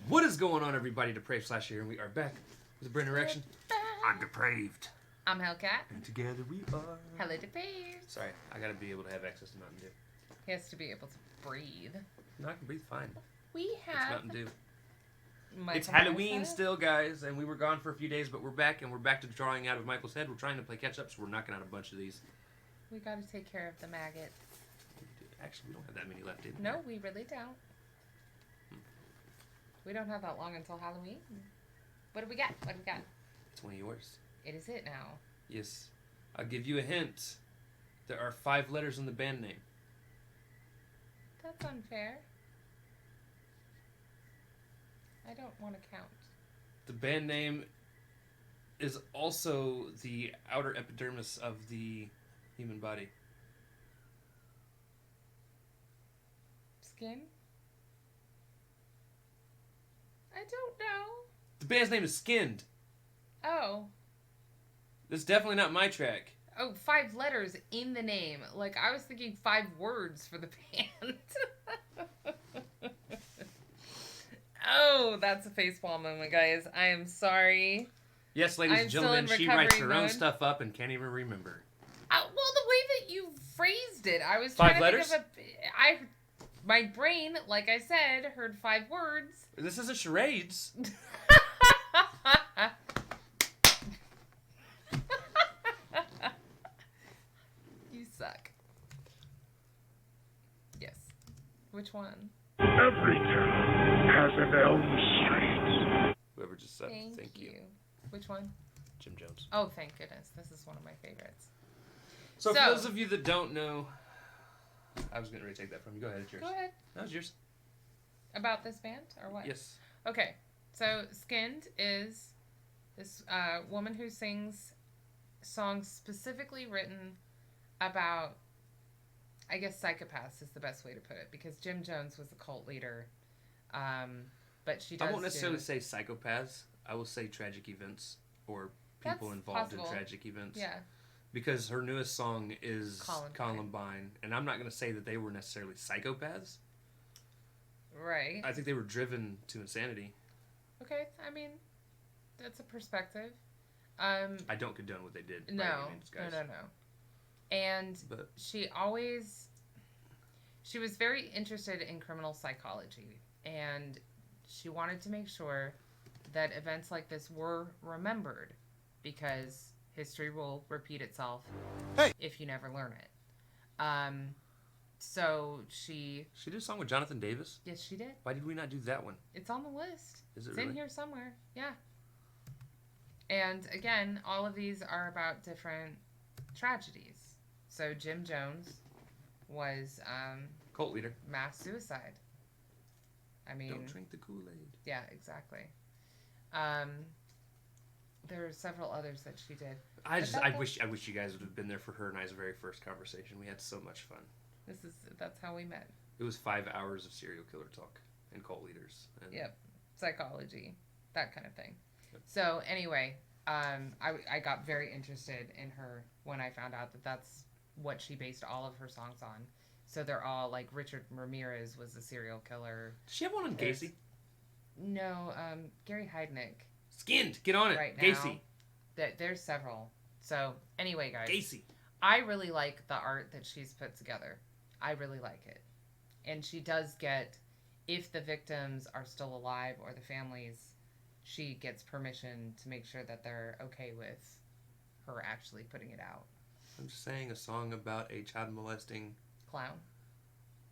What is going on, everybody? Depraved Slash here, and we are back with a brand new erection. I'm Depraved. I'm Hellcat. And together we are... HellaDepraved. Sorry, I gotta be able to have access to Mountain Dew. He has to be able to breathe. No, I can breathe fine. We It's have... Mountain Dew. Michael It's Halloween Myers. still, guys, and we were gone for a few days, but we're back, and we're back to drawing out of Michael's head. We're trying to play catch-up, so we're knocking out a bunch of these. We gotta take care of the maggots. Actually, we don't have that many left, did we? No, we really don't. We don't have that long until Halloween. What do we got? What do we got? It's one of yours. It is it now. Yes. I'll give you a hint. There are 5 letters in the band name. That's unfair. I don't want to count. The band name is also the outer epidermis of the human body. Skin? I don't know. The band's name is SKYND. Oh. This is definitely not my track. Oh, 5 letters in the name. Like, I was thinking 5 words for the band. Oh, that's a facepalm moment, guys. I am sorry. Yes, ladies I'm and gentlemen, still in she writes her recovery own mode. stuff up and can't even remember. Well, the way that you phrased it, I was 5 trying to letters? think of my brain, like I said, heard 5 words. This isn't charades. You suck. Yes. Which one? Every town has an Elm Street. Whoever just said Thank you. Which one? Jim Jones. Oh, thank goodness. This is one of my favorites. So for those of you that don't know, I was going to retake that from you. Go ahead, it's yours. Go ahead. That was yours. About this band, or what? Yes. Okay. So, SKYND is this woman who sings songs specifically written about, I guess, psychopaths is the best way to put it, because Jim Jones was a cult leader. But she does I won't necessarily say psychopaths. I will say tragic events or people That's involved possible. in tragic events. Yeah. Because her newest song is Columbine. Columbine. And I'm not going to say that they were necessarily psychopaths. Right. I think they were driven to insanity. Okay. I mean, that's a perspective. I don't condone what they did. No. By any means, guys. No. And But she was very interested in criminal psychology, and she wanted to make sure that events like this were remembered, because history will repeat itself if you never learn it. So she did a song with Jonathan Davis? Yes, she did. Why did we not do that one? It's on the list. Is it It's really? in here somewhere. Yeah. And again, all of these are about different tragedies. So Jim Jones was Cult leader. mass suicide. I mean, Don't drink the Kool-Aid. yeah, exactly. There are several others that she did. I wish you guys would have been there for her and I's very first conversation. We had so much fun. That's how we met. It was 5 hours of serial killer talk and cult leaders. And Yep. Psychology, that kind of thing. Yep. So anyway, I got very interested in her when I found out that that's what she based all of her songs on. So they're all like Richard Ramirez was a serial killer. Does she have one on Gacy? No, Gary Heidnick. SKYND, get on it. Right now. Gacy. There's several. So anyway, guys. Gacy. I really like the art that she's put together. I really like it. And she does get, if the victims are still alive or the families, she gets permission to make sure that they're okay with her actually putting it out. I'm just saying, a song about a child molesting Clown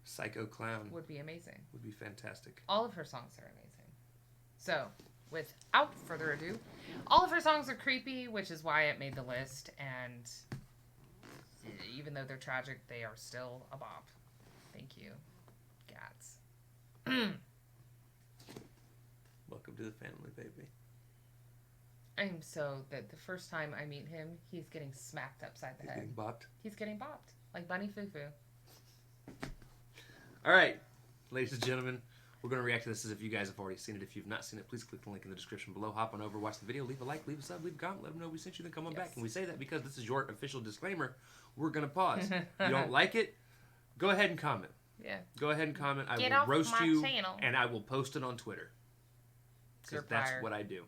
psycho clown would be amazing. would be fantastic. All of her songs are amazing. So, without further ado, all of her songs are creepy, which is why it made the list, and even though they're tragic, they are still a bop. Thank you, Gats. Welcome to the family, baby. I'm so that the first time I meet him, he's getting smacked upside the He's head. getting bopped. He's getting bopped. Like Bunny Foo Foo. All right, ladies and gentlemen, We're going to react to this as if you guys have already seen it. If you've not seen it, please click the link in the description below. Hop on over, watch the video, leave a like, leave a sub, leave a comment, let them know we sent you, then come on back. And we say that because this is your official disclaimer. We're going to pause. You don't like it? Go ahead and comment. Yeah. Go ahead and comment. I Get will off roast my you, channel. and I will post it on Twitter. Because that's what I do.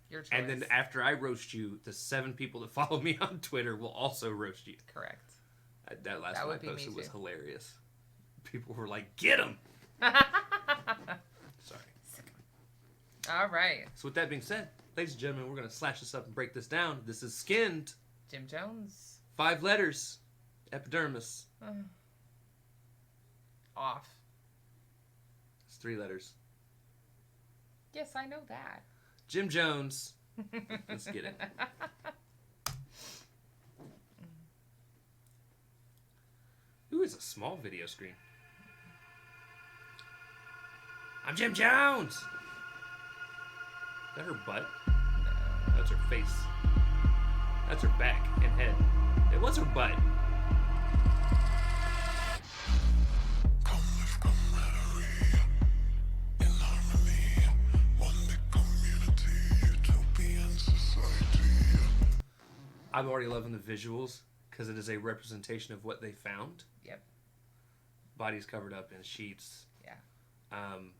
Your choice. And then after I roast you, the 7 people that follow me on Twitter will also roast you. Correct. That last one I posted was hilarious. People were like, "Get him!" Sorry. All right. So with that being said, ladies and gentlemen, we're going to slash this up and break this down. This is SKYND. Jim Jones. 5 letters. Epidermis. Off. It's 3 letters. Yes, I know that. Jim Jones. Let's get it. Ooh, it's a small video screen. I'm Jim Jones! Is that her butt? No. That's her face. That's her back and head. It was her butt. I'm already loving the visuals because it is a representation of what they found. Yep. Bodies covered up in sheets. Yeah. Um,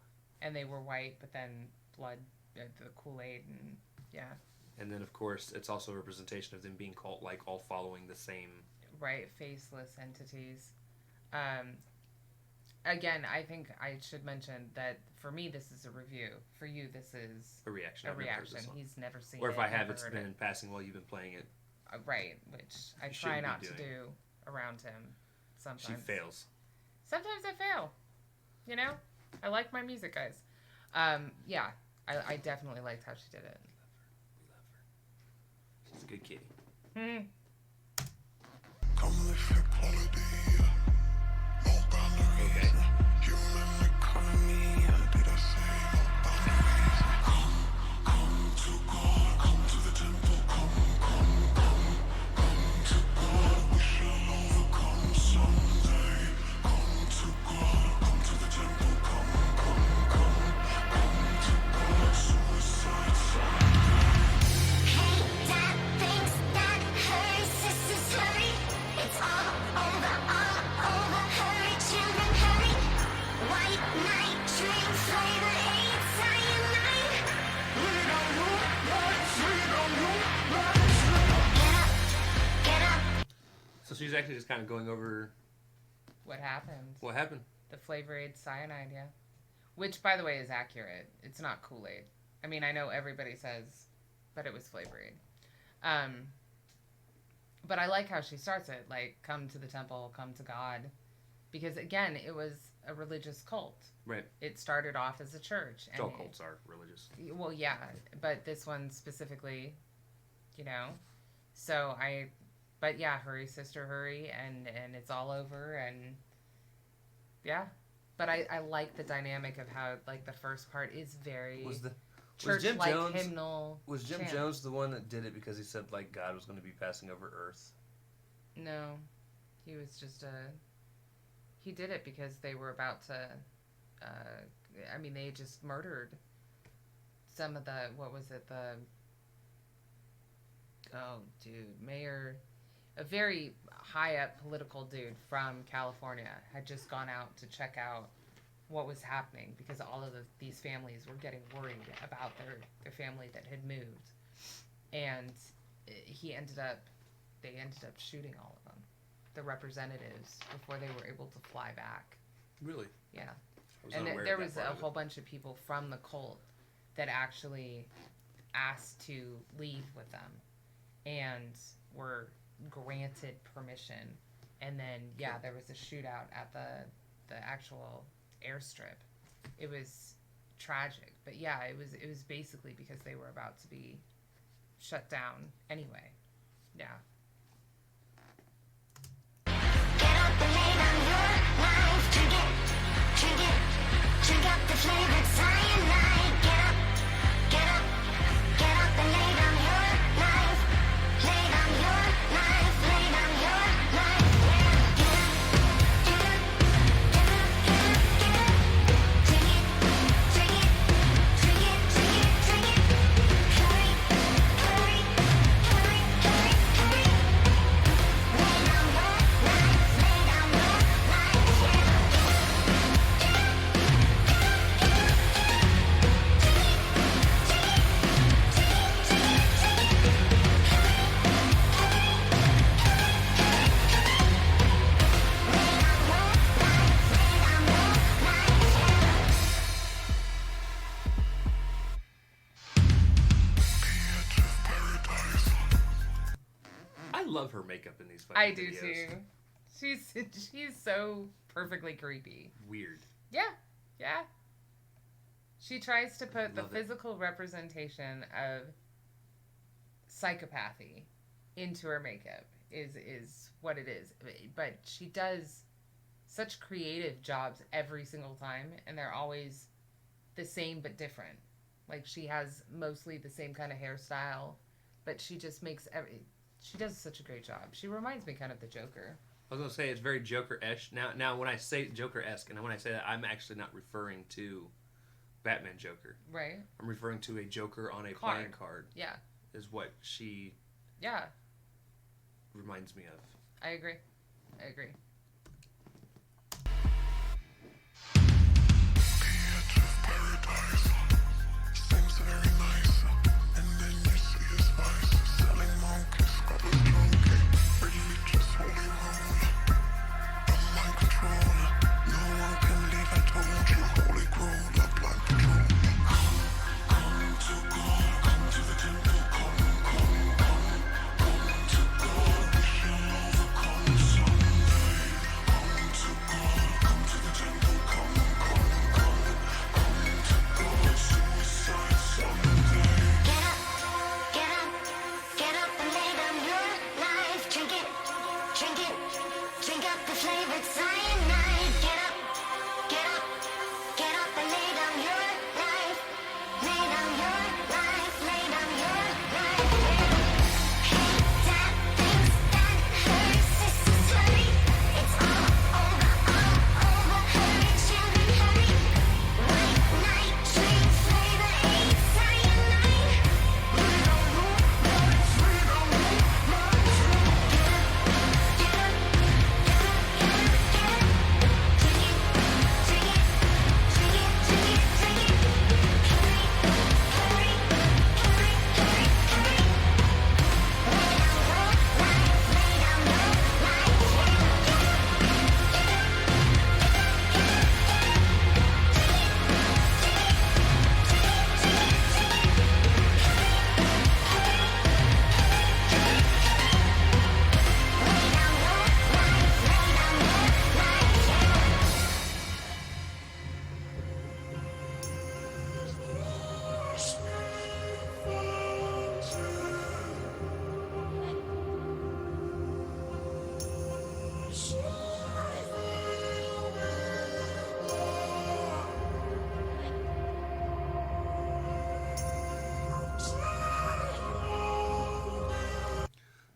and they were white, but then blood, the Kool-Aid, and yeah. And then, of course, it's also a representation of them being cult-like, all following the same... Right, faceless entities. Again, I think I should mention that for me, this is a review. For you, this is... A reaction. A reaction. He's never seen it. Or if I have, it's been in passing while you've been playing it. Right, which I try not to do around him sometimes. She fails. Sometimes I fail. You know? I like my music, guys. Yeah, I definitely liked how she did it. We love her. She's a good kitty. Hmm. Okay. So she's actually just kind of going over... What happened. What happened? The Flavor Aid cyanide, yeah. Which, by the way, is accurate. It's not Kool-Aid. I mean, I know everybody says, but it was Flavor Aid. But I like how she starts it, like, come to the temple, come to God. Because, again, it was a religious cult. Right. It started off as a church. And all cults are religious. Well, yeah, but this one specifically, you know. So but yeah, hurry, sister, hurry, and it's all over, and yeah. But I like the dynamic of how, like, the first part is very church-like hymnal. Was Jim Jones the one that did it because he said, like, God was going to be passing over Earth? No, he was just he did it because they were about to, I mean, they just murdered some of the, what was it, mayor, a very high up political dude from California had just gone out to check out what was happening because all of these families were getting worried about their family that had moved, and they ended up shooting all of them, the representatives, before they were able to fly back. Really? Yeah. And there was a whole bunch of people from the cult that actually asked to leave with them and were granted permission. And then, yeah, there was a shootout at the actual airstrip. It was tragic. But yeah, it was basically because they were about to be shut down anyway. Yeah. Drink up the flavored cyanide. Get up and lay down your life. Lay down your life, lay down your life. Get up, love her makeup in these fucking I do videos. too. She's so perfectly creepy. Weird. Yeah. She tries to put the Love it. physical representation of psychopathy into her makeup is what it is. But she does such creative jobs every single time, and they're always the same but different. Like, she has mostly the same kind of hairstyle, but she just makes she does such a great job. She reminds me kind of the Joker. I was gonna say it's very Joker-esque. Now, when I say Joker-esque, and when I say that, I'm actually not referring to Batman Joker. Right? I'm referring to a Joker on a playing card. Yeah. Is what she reminds me of. I agree. Paradise seems very nice, and then you see his vice. Selling monkeys, got a junkie, religious holy roll. I'm mind control. No one can leave. I told you, holy growl, a blind patrol. Come to God, come to the temple. Come to God. We shall overcome someday. Come to God, come to the temple. Come. Suicide someday. Get up and lay down your life. Drink up the flavored cyanide. Get up and lay down your life. Lay down your life, lay down your life. Hey, that things that hurts, this is hurry. It's all over, hurry, children, hurry. White night, drink flavor, 8 cyanide. We don't move, boys, we don't move, boys. Get up,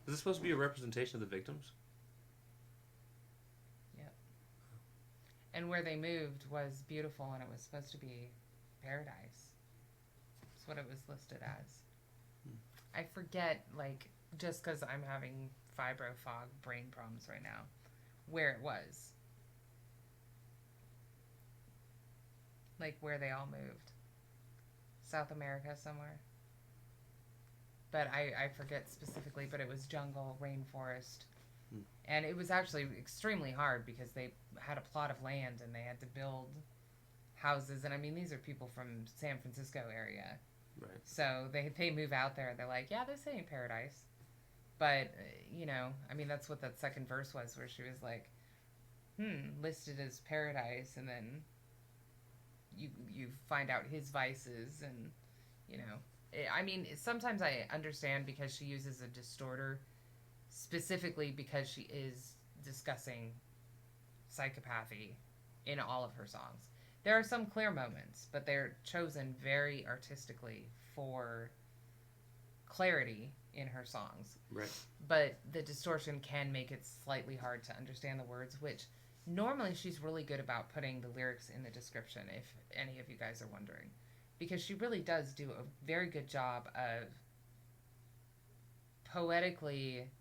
Is this supposed to be a representation of the victims? And where they moved was beautiful, and it was supposed to be paradise. That's what it was listed as. I forget, like, just because I'm having fibro fog brain problems right now, where it was. Like, where they all moved. South America somewhere. But I forget specifically, but it was jungle, rainforest. And it was actually extremely hard because they had a plot of land and they had to build houses. And I mean, these are people from San Francisco area. Right. So they move out there and they're like, yeah, this ain't paradise. But, you know, I mean, that's what that second verse was, where she was like, listed as paradise. And then you find out his vices and, you know. I mean, sometimes I understand because she uses a distorter specifically because she is discussing psychopathy in all of her songs. There are some clear moments, but they're chosen very artistically for clarity in her songs. Right. But the distortion can make it slightly hard to understand the words, which normally she's really good about putting the lyrics in the description, if any of you guys are wondering. Because she really does do a very good job of poetically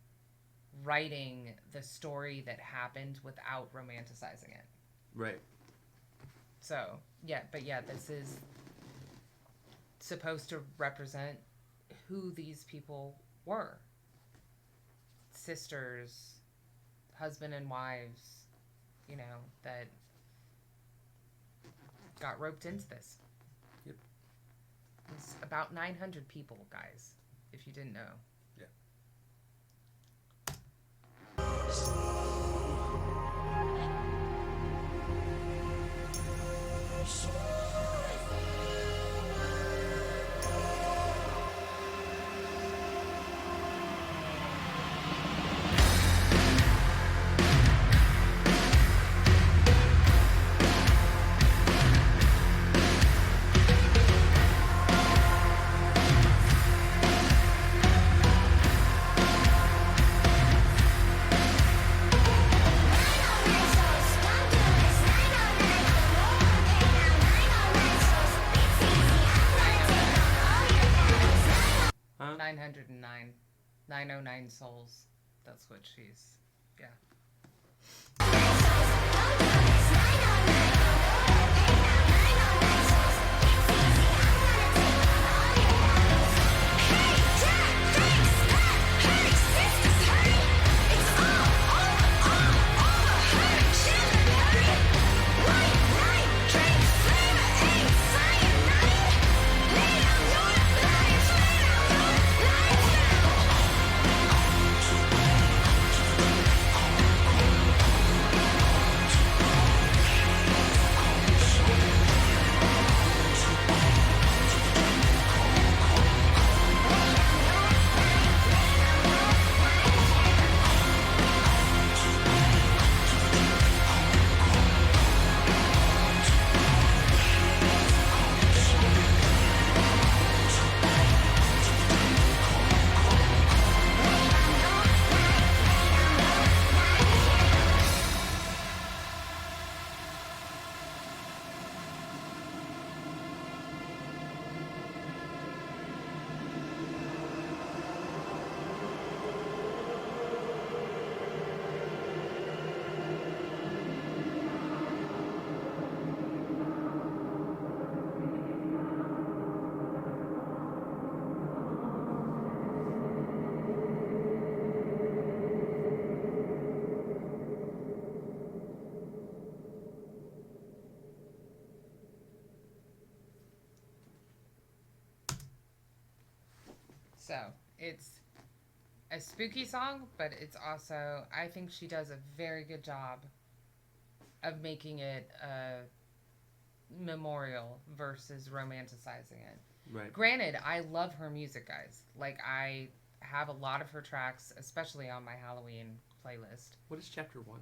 writing the story that happened without romanticizing it. Right. So, this is supposed to represent who these people were. Sisters, husband and wives, you know, that got roped into this. Yep. It's about 900 people, guys, if you didn't know. Yeah. Huh? 909. 909 souls. That's what she's. Yeah. So it's a spooky song, but it's also, I think she does a very good job of making it a memorial versus romanticizing it. Right. Granted, I love her music, guys. Like, I have a lot of her tracks, especially on my Halloween playlist. What is chapter 1?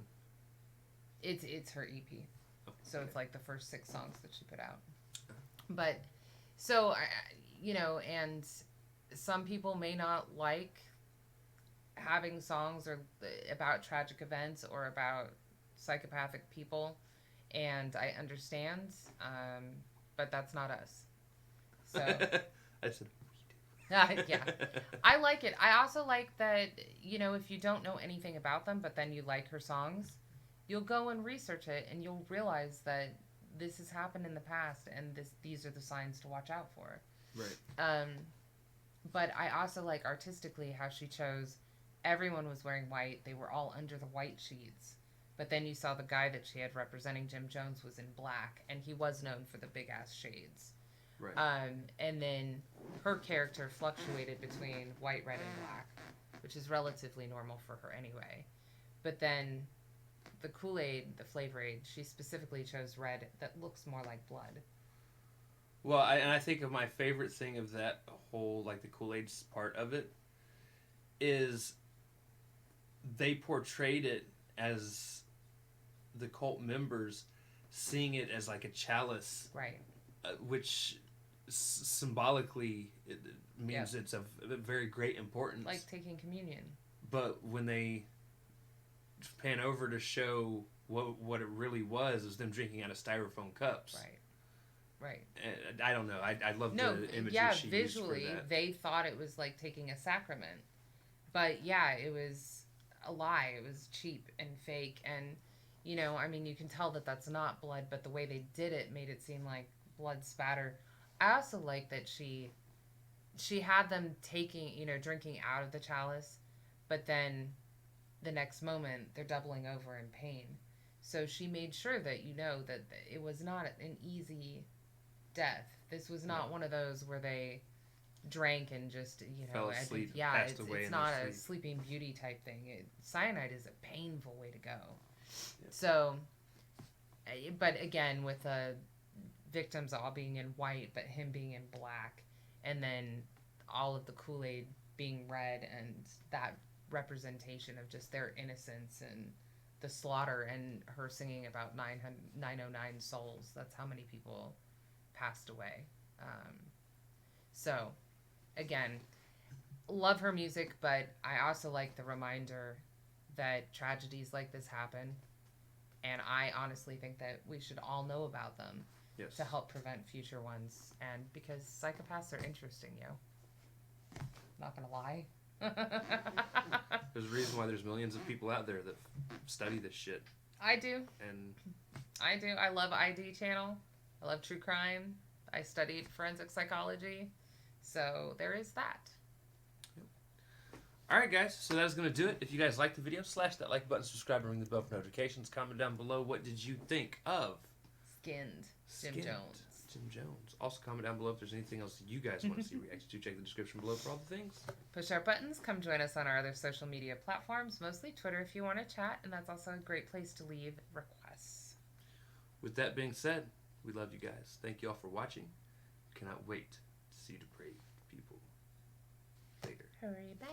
It's her EP. Oh, So okay. it's like the first 6 songs that she put out. But, so, and some people may not like having songs or about tragic events or about psychopathic people, and I understand, but that's not us. So I said, yeah, I like it. I also like that, if you don't know anything about them, but then you like her songs, you'll go and research it, and you'll realize that this has happened in the past, and these are the signs to watch out for. right. But I also like artistically how she chose, everyone was wearing white, they were all under the white sheets, but then you saw the guy that she had representing Jim Jones was in black, and he was known for the big ass shades. Right. And then her character fluctuated between white, red, and black, which is relatively normal for her anyway. But then the Kool-Aid, the Flavor Aid, she specifically chose red that looks more like blood. Well, I think of my favorite thing of that whole, like, the Kool-Aid part of it is they portrayed it as the cult members seeing it as like a chalice, Right. which symbolically it means it's of very great importance. Like taking communion. But when they pan over to show what it really was them drinking out of styrofoam cups. Right. Right. And I don't know. I love the imagery she visually, used for that. they thought it was like taking a sacrament. But yeah, it was a lie. It was cheap and fake. And, you can tell that that's not blood, but the way they did it made it seem like blood spatter. I also like that she had them taking, drinking out of the chalice, but then the next moment they're doubling over in pain. So she made sure that that it was not an easy death. This was not one of those where they drank and just, Fell I think, asleep, yeah, passed it's away in not their a sleep. sleeping beauty type thing. Cyanide is a painful way to go. Yeah. So, but again, with the victims all being in white, but him being in black, and then all of the Kool-Aid being red, and that representation of just their innocence and the slaughter, and her singing about 909 souls. That's how many people passed away. So, again, love her music, but I also like the reminder that tragedies like this happen, and I honestly think that we should all know about them Yes. to help prevent future ones, and because psychopaths are interesting, not gonna lie. There's a reason why there's millions of people out there that study this shit. I do. And I love ID channel. I love true crime. I studied forensic psychology. So there is that. alright guys, so that is going to do it. If you guys liked the video, slash that like button, subscribe, and ring the bell for notifications. Comment down below, what did you think of Skinned. Jim Skinned Jones. Jim Jones. Also comment down below if there's anything else you guys want to see react to. Check the description below for all the things. Push our buttons. Come join us on our other social media platforms, mostly Twitter if you want to chat, and that's also a great place to leave requests. With that being said, we love you guys. Thank you all for watching. Cannot wait to see depraved people later. Hurry back.